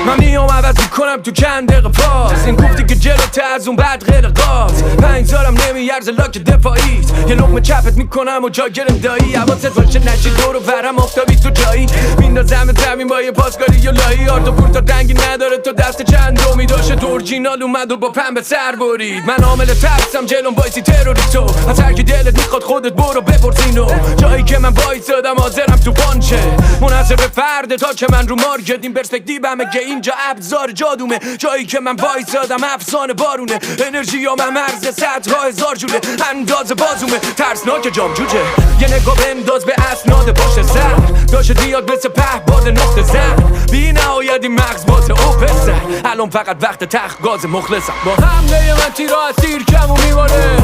من میام عوض میکنم تو چند دقیقه پاس. این گفتی که جلوت از اون بعد غیر قاس. 5 سالم نمیارزه لاک دفاعیت. یه لقمه چپت میکنم و جا گرم دایی. حواست باشه نشی دور و برم آفتابی تو جایی. میندازم زمین با یه پاسکاری یا لایی. آرد و پورتا رنگی نداره تو دست چند دومی داشته. تو اورجینال اومد و با پنبه سر برید. من عامل ترسم جلوم وایسی تروریستو. از هر کی دلت میخواد خودت برو بپرسینو. جایی که من وایسادم حاضرم تو پانچه. منحصر به فرد تا که من رو مارکت. این پرسپکتیومه که اینجا ابزار جادومه. جایی که من وایسادم افسانه بارونه. انرژی یا من مرز صدها هزار جوله. انداز بازومه ترسناک جام جوجه. یه نگاه بنداز به اسناد باشه سر. داشت بیاد مثل پهباد نقطه زن. بی نهایت این مغز باز او پسر. الان فقط وقت تخت گاز مخلصم. با حمله من تیرا از تیر کمو میباره.